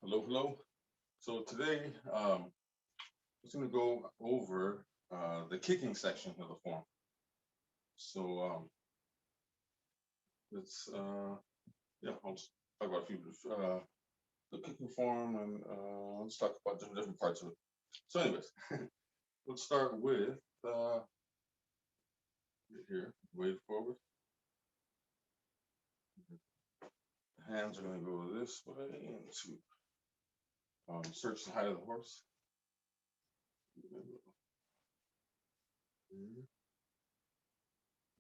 Hello, hello. So today, I'm just going to go over the kicking section of the form. So let's, yeah, I'll just talk about a few, the kicking form, and let's talk about different parts of it. So, anyways, let's start with here, wade forward. The hands are going to go this way into search the height of the horse.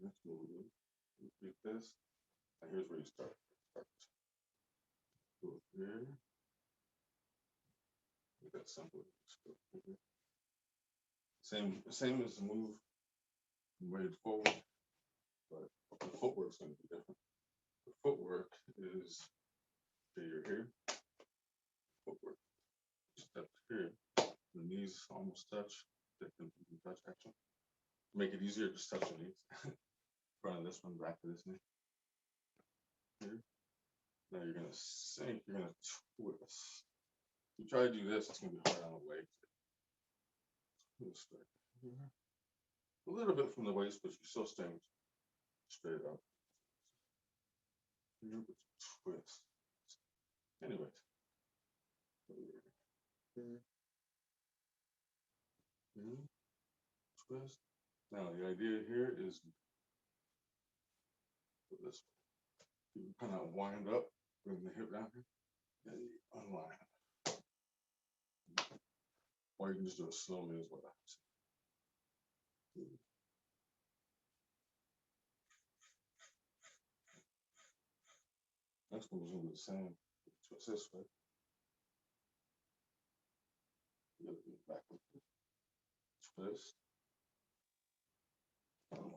Next move, repeat this. And here's where you start. Go here. Make that simple. Same as the move wade forward, but the footwork is going to be different. The footwork is you're here. Footwork. Step here. The knees almost touch. They can touch actually. Make it easier, just touch the knees. Front of this one, back of this knee. Here. Now you're gonna sink, you're gonna twist. If you try to do this, it's gonna be hard on the legs. A little bit from the waist, but you're still staying straight up. Here, but twist. Anyways. Here. Here. Twist. Now the idea here is this. You kind of wind up, bring the hip down here, and you unwind. Or you can just do it slowly as well. Next one is going to be the same. Twist this way. Back. Twist. Unwind.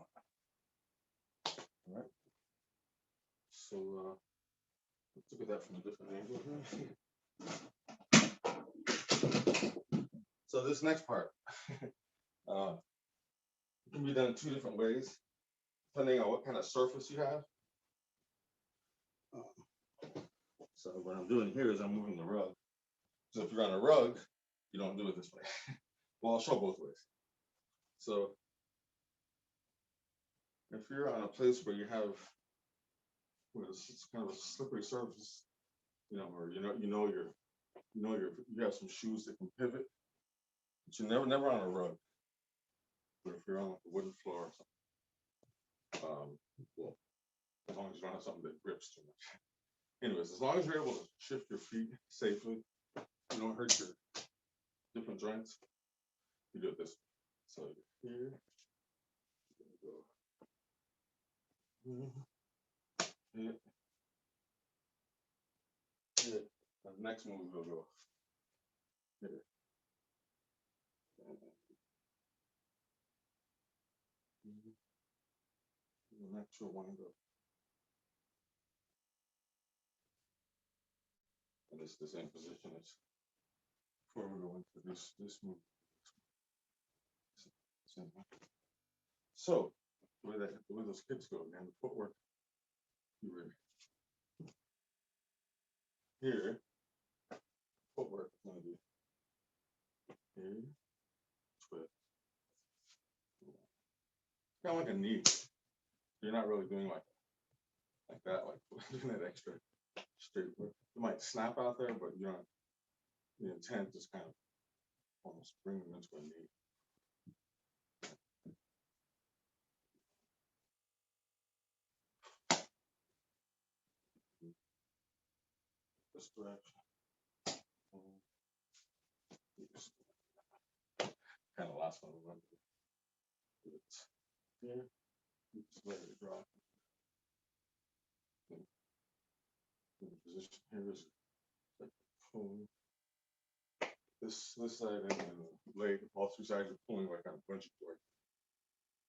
All right. So let's look at that from a different angle. So this next part can be done two different ways, depending on what kind of surface you have. So what I'm doing here is I'm moving the rug. So if you're on a rug, you don't do it this way. Well, I'll show both ways. So if you're on a place where you have it's kind of a slippery surface, or you have some shoes that can pivot, but you're never on a rug. But if you're on like a wooden floor or something, well, as long as you don't have something that grips too much. Anyways, as long as you're able to shift your feet safely, you don't hurt your different joints, you do it this way. So here, go. Hit. Hit. The next move will go here. The next will wind up. And it's the same position as before we go into this move. So the way those kids go, again, the footwork, you were here, footwork is going to be here, twist, kind of like a knee. You're not really doing like that, like doing that extra straight work. You might snap out there, but you don't. The intent is kind of almost bring them into a knee. This direction. Kind of last one. It's here. Just let it drop. The position here is like pulling. This side and the leg, all three sides are pulling like on a bungee cord.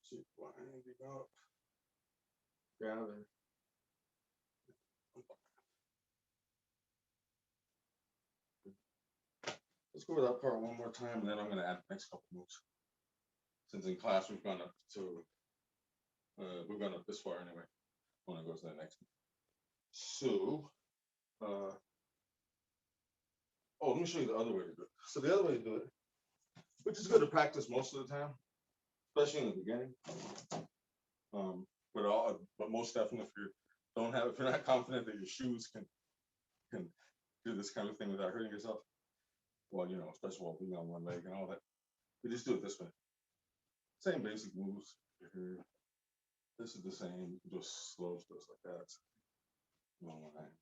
So you winding up, gather. Let's go over that part one more time, and then I'm going to add the next couple moves. since in class we've gone up to, we've gone up this far anyway. I want to go to the next one. So, oh, let me show you the other way to do it. So the other way to do it, which is good to practice most of the time, especially in the beginning. But most definitely if if you're not confident that your shoes can do this kind of thing without hurting yourself, well, especially while being on one leg and all that, you just do it this way. Same basic moves. Here. This is the same. You can just slow just like that. Long line.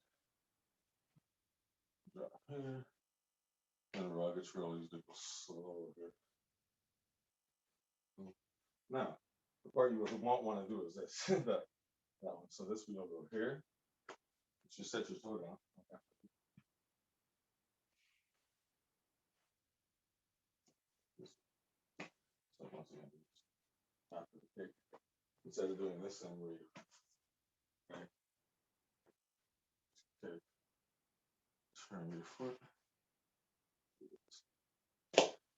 Drop here. And rug, it's real easy to go slow here. Now, the part you won't want to do is this, that one. So this we will go here. Just set your toe down. Okay. So once again, after the kick, instead of doing this thing where you okay, turn your foot.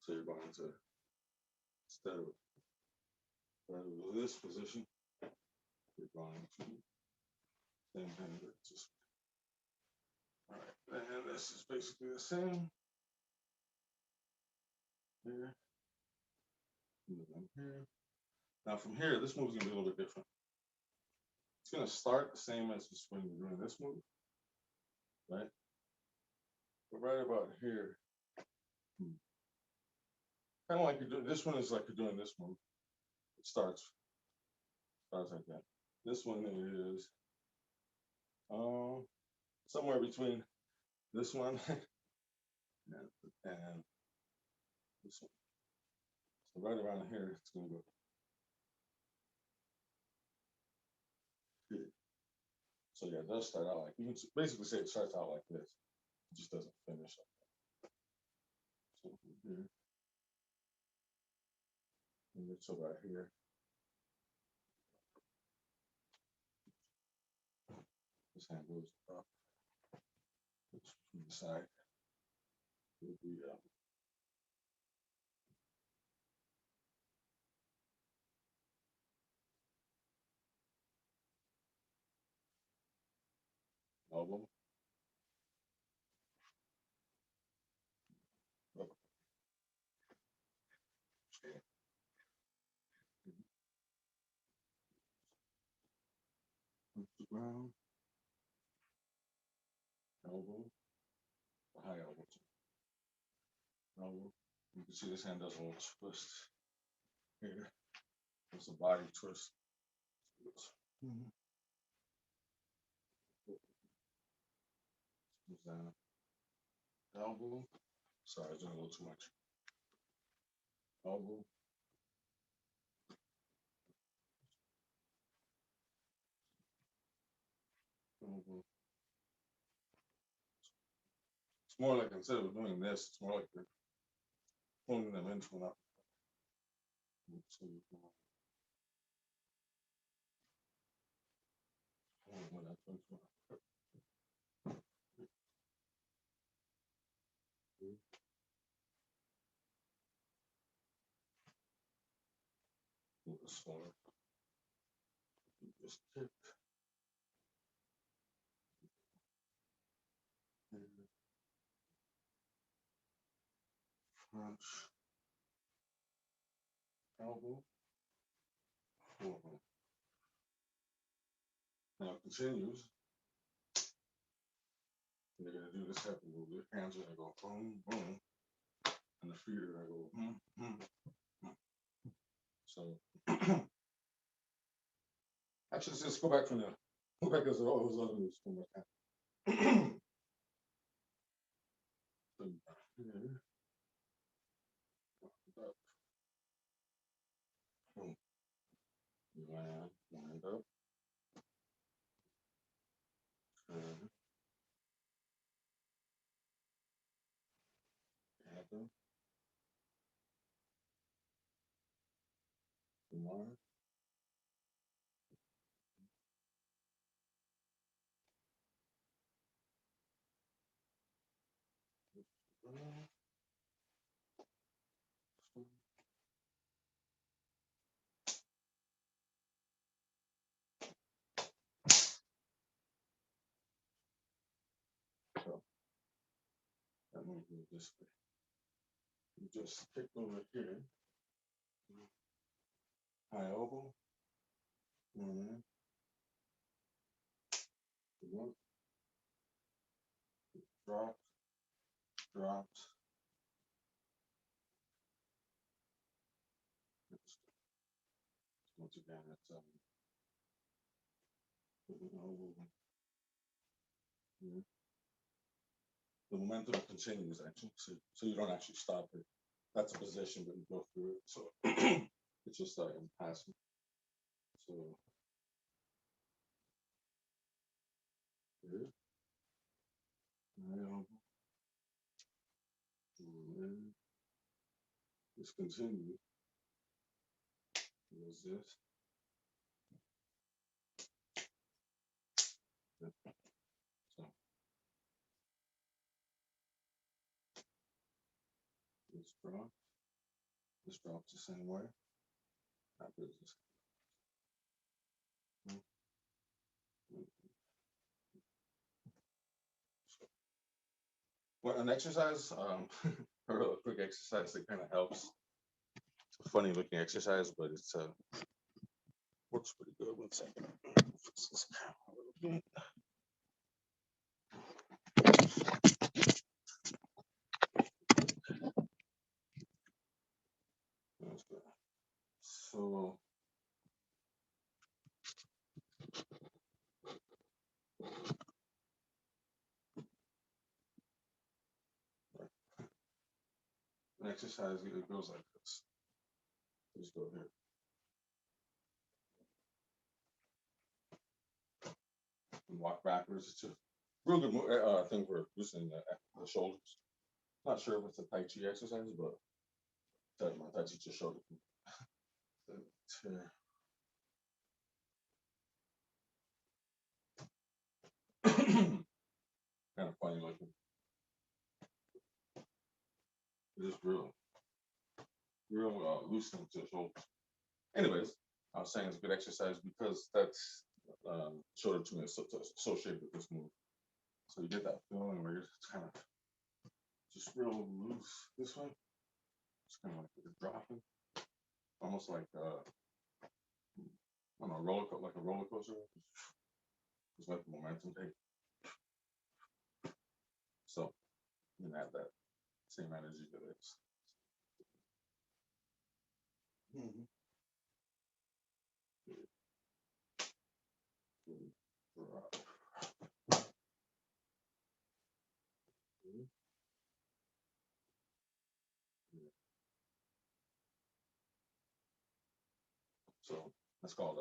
So you're going to, instead of this position, you're going to same thing, but just all right. And this is basically the same. Here. And then here. Now from here, this move is gonna be a little bit different. It's gonna start the same as just when you're doing this move, right? But right about here, kind of like you're doing this one is like you're doing this move. It starts like that. This one is somewhere between this one and this one. So right around here, it's gonna go here. So yeah, it does start out like, you can basically say it starts out like this. It just doesn't finish like that. So here, and it's right here. This hand goes up. It's from the side. It would be elbow. Up. Okay. Up the ground. Elbow. High elbow. Elbow. You can see this hand does a little twist here. It's a body twist. Down. Elbow. Sorry, I was doing a little too much. Elbow. Elbow. It's more like instead of doing this, it's more like you're pulling them into an uppercut. So you can, when that turns to an uppercut. A little slower. Just kick. Punch. Elbow. Forward. Now it continues. They're gonna do this type of move. Your hands are gonna go boom, boom, and the feet are gonna go So actually, let's just go back from there. Go back as those other moves one more time. So here, up, boom, wind up, turn, gather, mark, going to do it this way. You just kick over here. High elbow. One. Dropped. Dropped. Once again, it's the momentum continues actually, so you don't actually stop it. That's a position, but you go through it. So it's just in passing. So here, this continues. There's this. So this drops. This drops the same way. After this. Well, an exercise, a real quick exercise that kind of helps. It's a funny looking exercise, but it's works pretty good. 1 second. Fix this camera a little bit. That's good. So an exercise it goes like this. Just go here. And walk backwards. It's a real good thing for loosening the shoulders. Not sure if it's a Tai Chi exercise, but my Tai Chi just showed it. Kind of funny looking. It is real loosening to the shoulders. Anyways, I was saying it's a good exercise because that's shoulder to me associated with this move. So you get that feeling where you're kind of just real loose this way. It's kind of like you're dropping, almost like I don't know, like a roller coaster. Just let the momentum take. So you can add that same energy to this. So that's called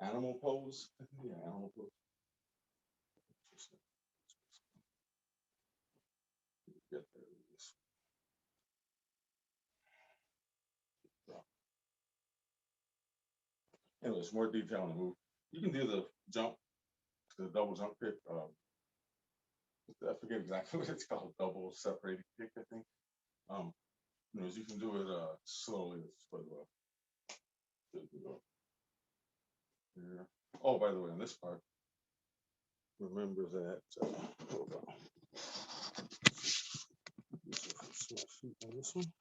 animal pose. Yeah, animal pose. Get there. Anyways, more detail on the move. You can do the jump, the double jump kick. I forget exactly what it's called, double separated kick, I think. You can do it slowly. But here. Oh, by the way, on this part, remember that. Hold on. On this one.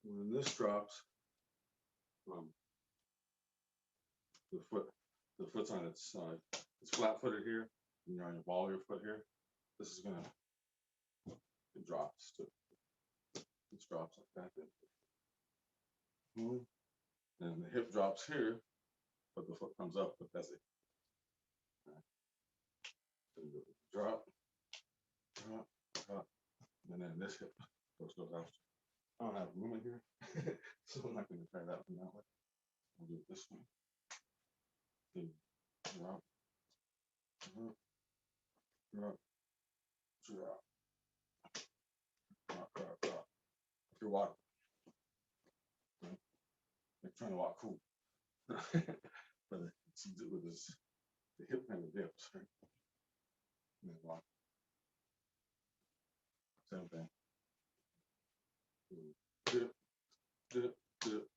When this drops, the foot's on its side. It's flat-footed here. And you're on your ball of your foot here. This is gonna. It drops too. It drops like that. And the hip drops here, but the foot comes up. But that's it. Drop, drop, drop, and then this hip goes out. I don't have room in here, so I'm not going to try that one that way. I'll do it this one. Drop, drop, drop, drop, drop, drop, drop. If you're walking, you're trying to walk cool, but it's with this, the hip kind of dips, right? And then walk. Same thing. Dip, dip, dip.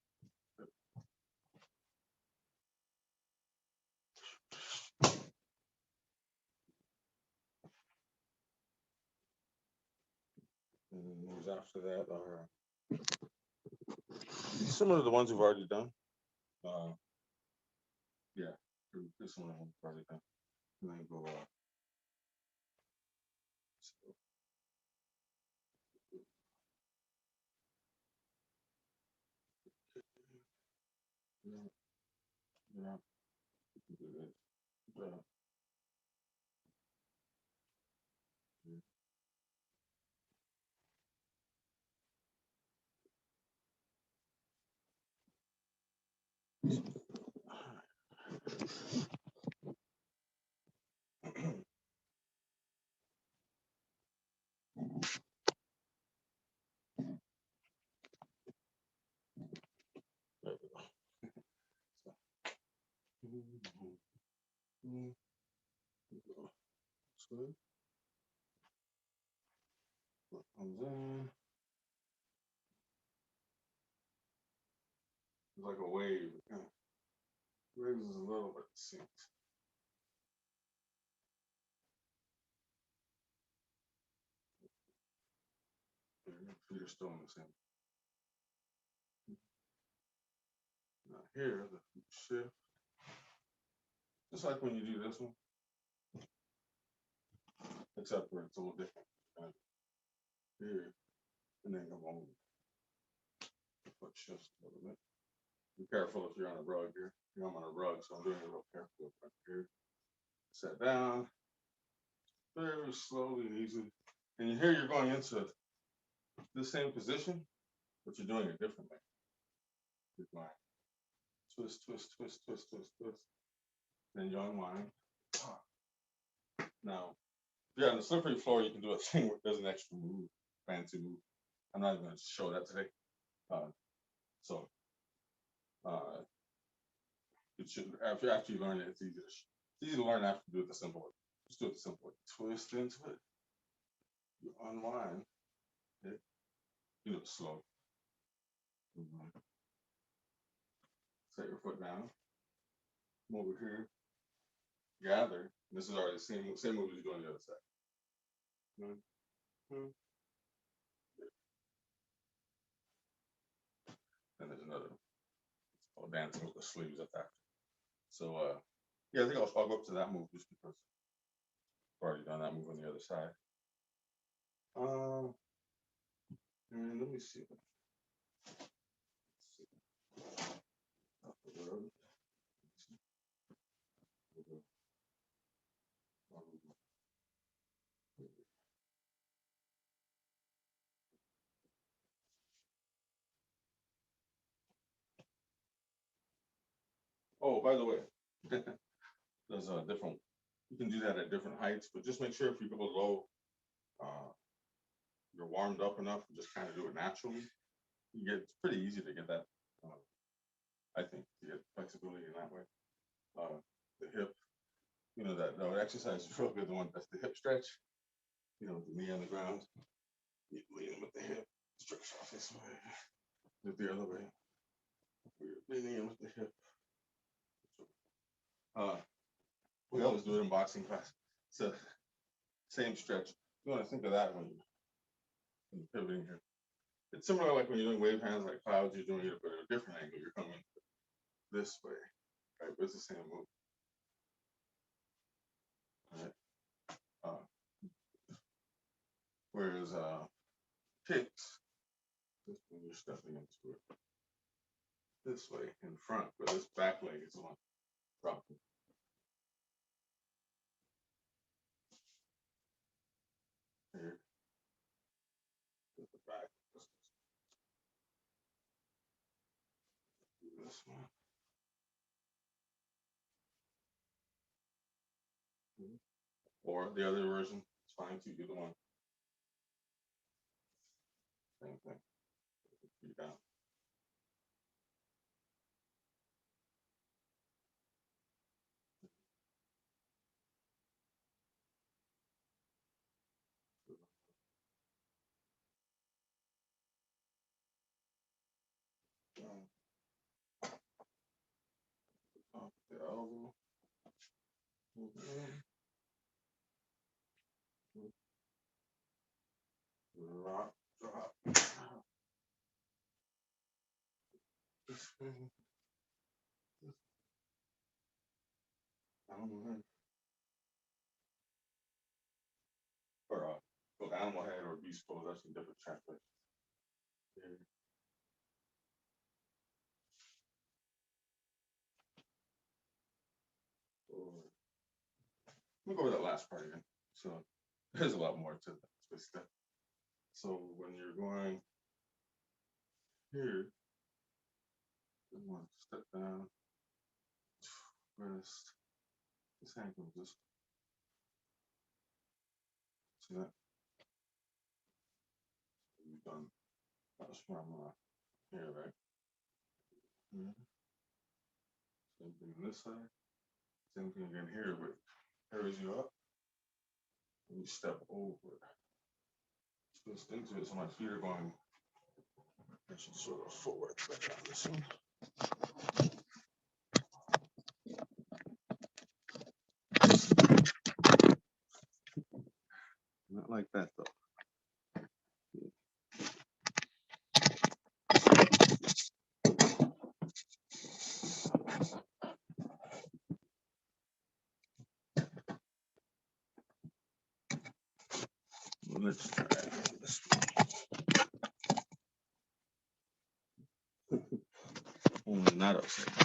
after that are similar to the ones we've already done. Uh, yeah, pretty similar to the ones we've already done. And then go so, yeah, yeah, we can do this. There we go. So, what comes in? It's like a wave. It kind of raises a little bit, sinks. Feet are still in the same. Now here, the feet shift. Just like when you do this one, except where it's a little different. Here, and then come on. Foot shifts a little bit. Be careful if you're on a rug here. I'm on a rug, so I'm doing it real careful right here. Set down, very slowly and easily. And here you're going into the same position, but you're doing it differently. You're going twist, twist, twist, twist, twist, twist. Then you unwind. Now, if you're on the slippery floor, you can do a thing where there's an extra move, fancy move. I'm not even going to show that today. So it should after you learn it, it's easy to learn after you do it the simple way. Just do it the simple way. Twist into it. You unwind. Okay. You know, slow. Set your foot down. Come over here. Gather. This is already the same move as you do on the other side. And there's another. Dancing with the sleeves at that. So yeah, I think I'll go up to that move just because I've already done that move on the other side. And let me see. Oh, by the way, there's a different. You can do that at different heights, but just make sure if you go low, you're warmed up enough to just kind of do it naturally. It's pretty easy to get that. I think to get flexibility in that way. The hip, that exercise is real good. The one that's the hip stretch. The knee on the ground. You lean with the hip, stretch off this way, do the other way. You're leaning in with the hip. We always do it in boxing class. So same stretch. You want to think of that when you're pivoting here. It's similar like when you're doing wave hands like clouds, you're doing it but at a different angle. You're coming this way, right? But it's the same move. Right? Whereas kicks, this when you're stepping into it this way in front, but this back leg is on dropping. Here, with the back. This one. Or the other version, it's fine too. Either one. Same thing. Feet down. Up the elbow. Rock, drop. This thing, animal head, or well, animal head or beast pose. That's a different translation. Here. Over. Let me go over that last part again. So there's a lot more to this step. So when you're going here, you want to step down, rest. This hand goes this. See that? We've done. That's from here, right? Here. Same thing on this side. Same thing again here, but carries you up. And you step over. Twist into it, so my feet are going sort of forward. Like on this one. Not like that though. Let's try this one. Not upside down.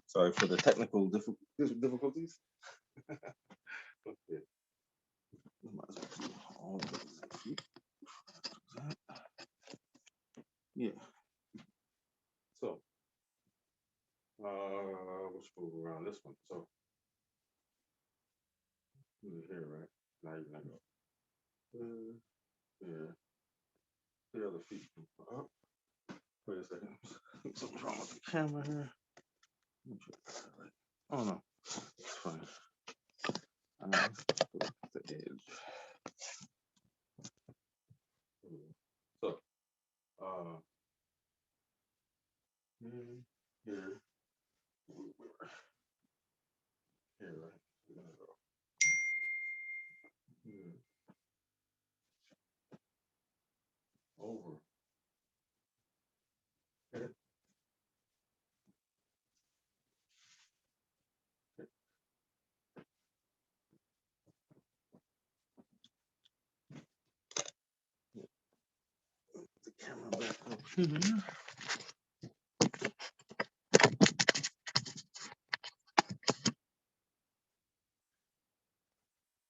Sorry for the technical difficulties. Okay. Might as well do all of the feet. Yeah. So, let's move around this one. So, here, right? Now you're gonna go here. The other feet can go up. Wait a second. Something's wrong with the camera here. Oh no, it's fine. The edge. So, here, here, right? We're gonna go here, over. Here. The camera back up here.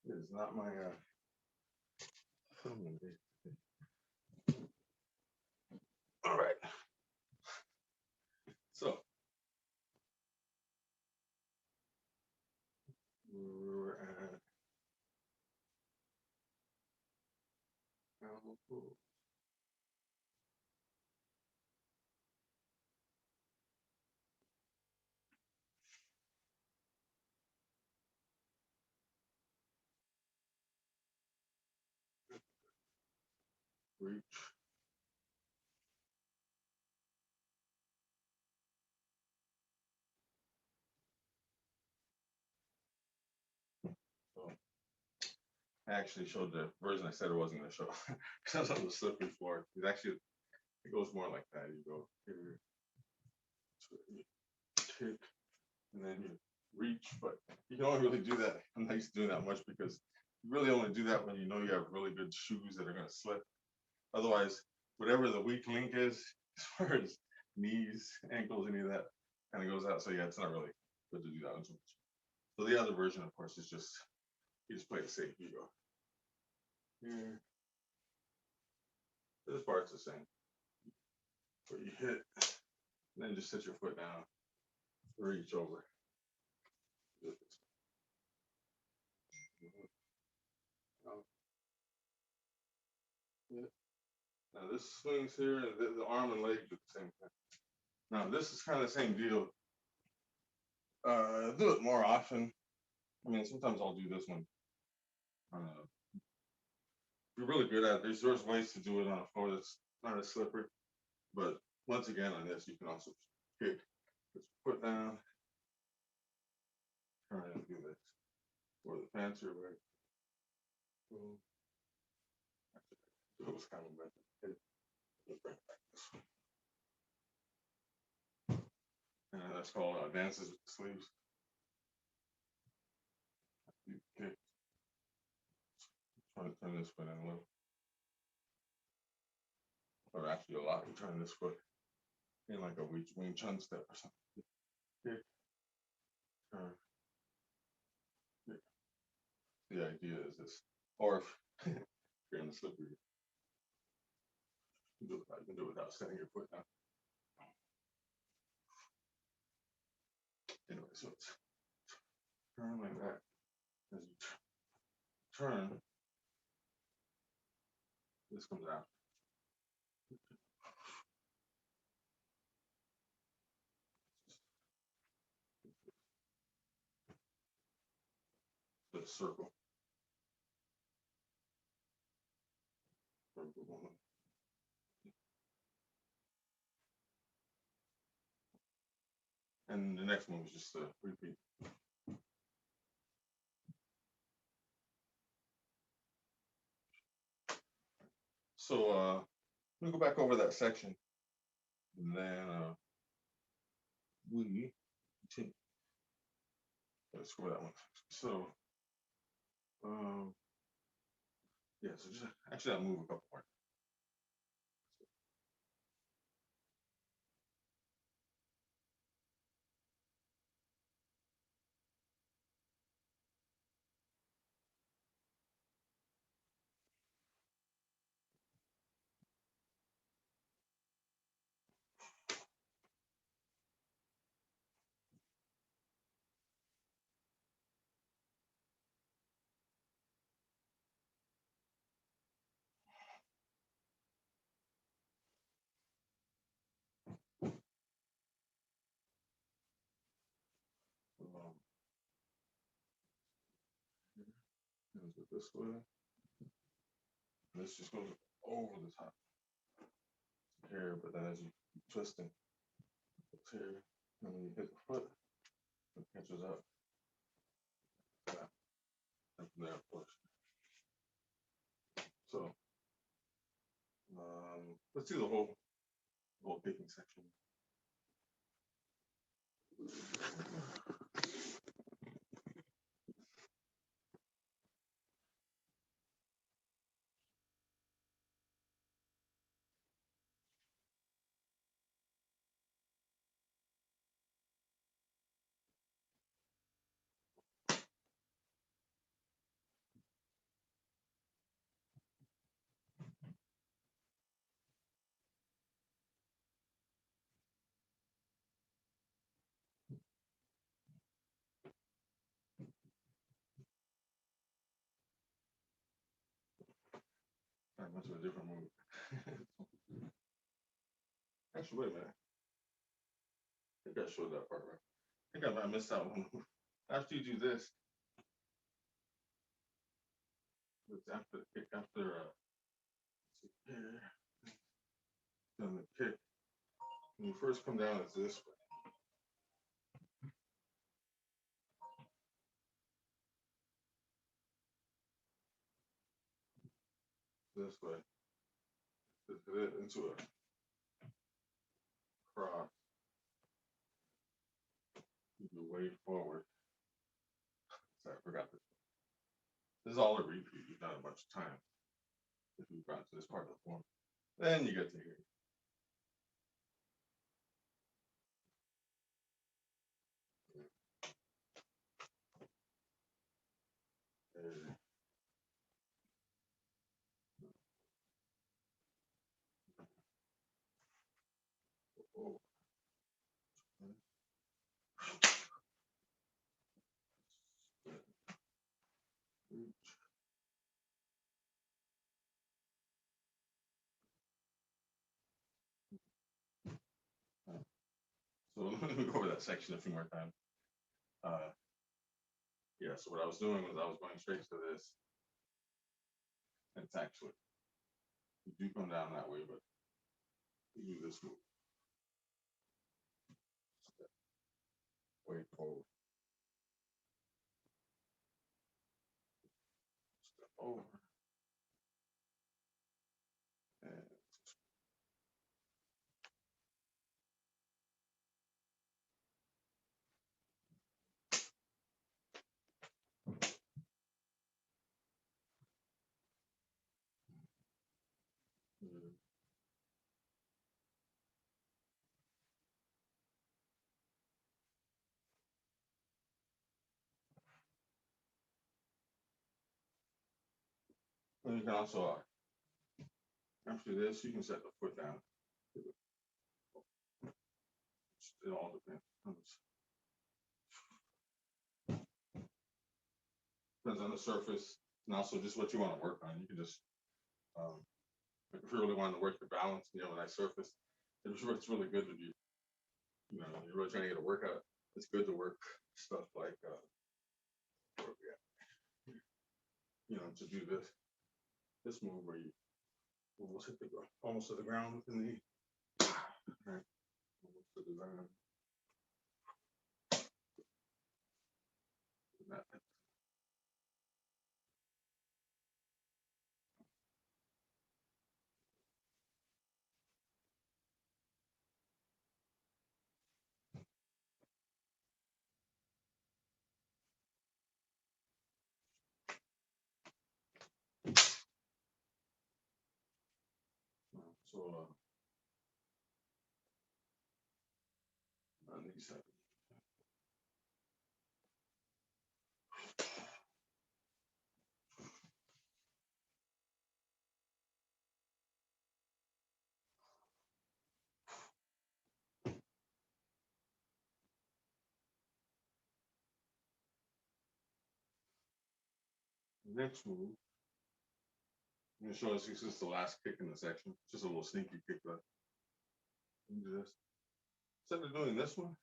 It's not my filming day. All right. So we're at animal pose. Reach. So I actually showed the version I said I wasn't going to show because I was on the slippery floor. It actually it goes more like that. You go here, kick, and then you reach, but you can only really do that. I'm not used to doing that much because you really only do that when you know you have really good shoes that are going to slip. Otherwise, whatever the weak link is, as far as knees, ankles, any of that kind of goes out. So yeah, it's not really good to do that one too much. So the other version, of course, is just you just play it safe. You go here. This part's the same. But you hit, and then just sit your foot down, reach over. Now this swings here, and the arm and leg do the same thing. Now this is kind of the same deal. I do it more often. I mean, sometimes I'll do this one. You're really good at it. There's ways to do it on a floor that's not as slippery. But once again, on this, you can also kick, just put down, try and do this. Or the pants are right. It was kind of like, let's bring it back this way. And that's called Dances with the Sleeves. Okay. Try to turn this foot in a little. Or actually a lot. You turn this foot in like a Wing Chun step or something. Okay. Turn. Yeah. The idea is this. Or if you're in the slippery, you can do it without setting your foot down. Anyway, so it's turn like that. As you turn, this comes out. The circle. And the next one was just a repeat. So let me go back over that section, and then we continue. Let's go that one. So yeah, so just actually I'll move a couple more. Goes it this way. And this just goes over the top here, but then as you keep twisting, it's here, and when you hit the foot, it catches up. Yeah. And from there, of course. So let's do the whole kicking section. Not much of a different move. Actually, wait a minute. I think I showed that part right. I think I might have missed out one. After you do this, it's after the kick, after here, then the kick. When you first come down, it's this way. This way. Into a cross. You do way forward. Sorry, I forgot this. This is all a repeat. You've done a bunch of times. If you've gotten to this part of the form, then you get to here. Oh. So let me go over that section a few more times. Yeah, so what I was doing was I was going straight to this. It's actually, you do come down that way, but you do this move. Way forward. Step over. And you can also, after this, you can set the foot down. It all depends on the surface and also just what you want to work on. You can just, um, if you really want to work your balance, you have a nice surface. It's really good to be, you're really trying to get a workout. It's good to work stuff like, where we at? To do this move where you almost hit the ground, almost to the ground with the knee. Right. Almost to the ground. So on these side. Next move, I'm gonna show us this is the last kick in the section. Just a little sneaky kick, but do this. Instead of doing this one,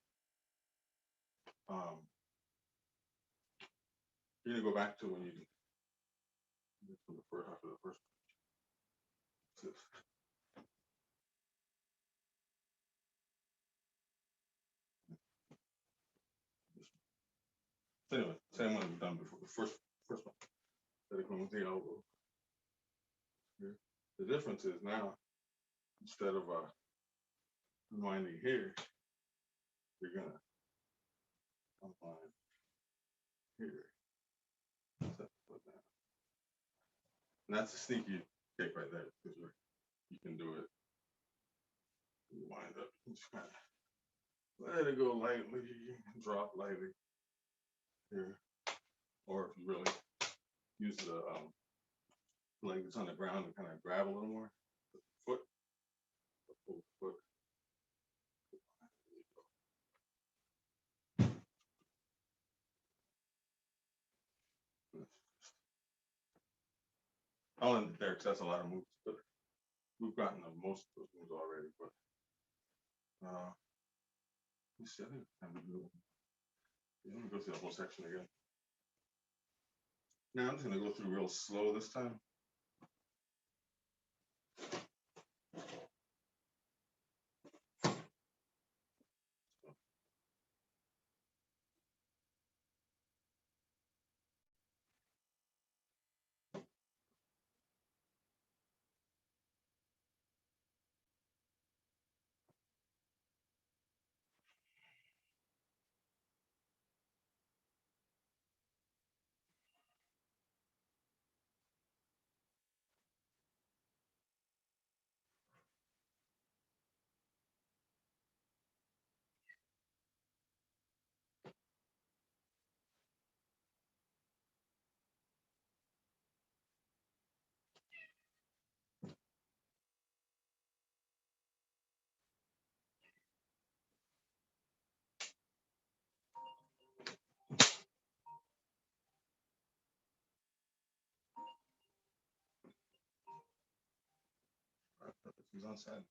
you're gonna go back to when you from the first after the first. So anyway, same one we've done before. The first one. That it comes the elbow. Here. The difference is now instead of unwinding here, you're gonna unwind here. Set the foot down. And that's a sneaky kick right there because you can do it. You wind up, you just kind of let it go lightly, drop lightly here. Or if you really use the leg that's on the ground and kind of grab a little more, the foot, the full foot. I'll end it there because that's a lot of moves, but we've gotten most of those moves already. But let me see, I think it's time to go. Let me go through the whole section again. Now I'm just going to go through real slow this time. He's on side.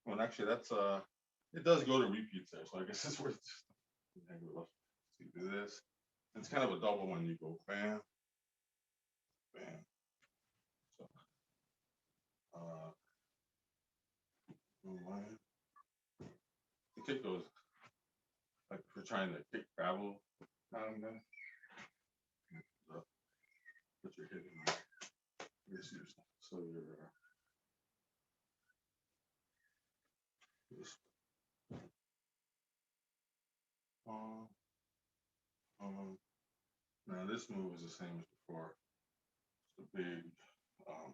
Well, actually, that's it does go to repeats there, so I guess it's worth. Do this. It's kind of a double when you go bam, bam. So Line. The kick goes like if you're trying to kick gravel then what you're hitting. This is so you're this now this move is the same as before. It's a big arm.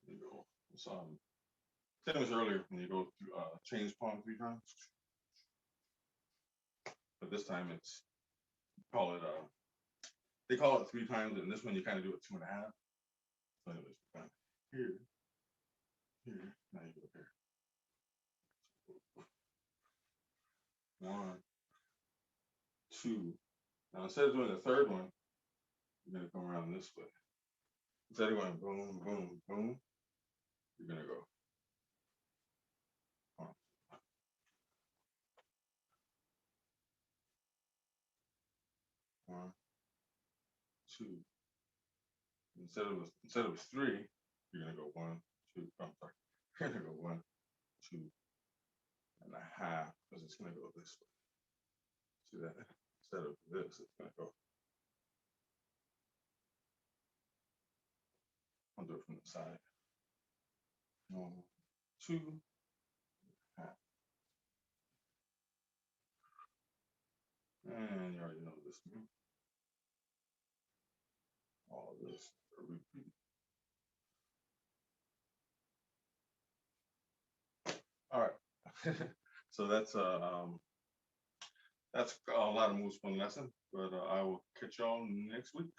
You go. It's same as earlier when you go through change palm 3 times. But this time it's call it they call it 3 times, and this one you kind of do it 2.5. So anyways, here, here, now you go here. 1, 2. Now instead of doing the third one, you're gonna come around this way. Instead of going boom, boom, boom, you're gonna go. 1, 2. Instead of 3, you're gonna go 1, 2. I'm sorry. You're gonna go 1, 2.5 because it's gonna go this way. See that? Instead of this, it's gonna go. I'll do it from the side. 1, 2.5. And you already know this move. All this repeat. All right. So that's a lot of moves for the lesson, but I will catch y'all next week.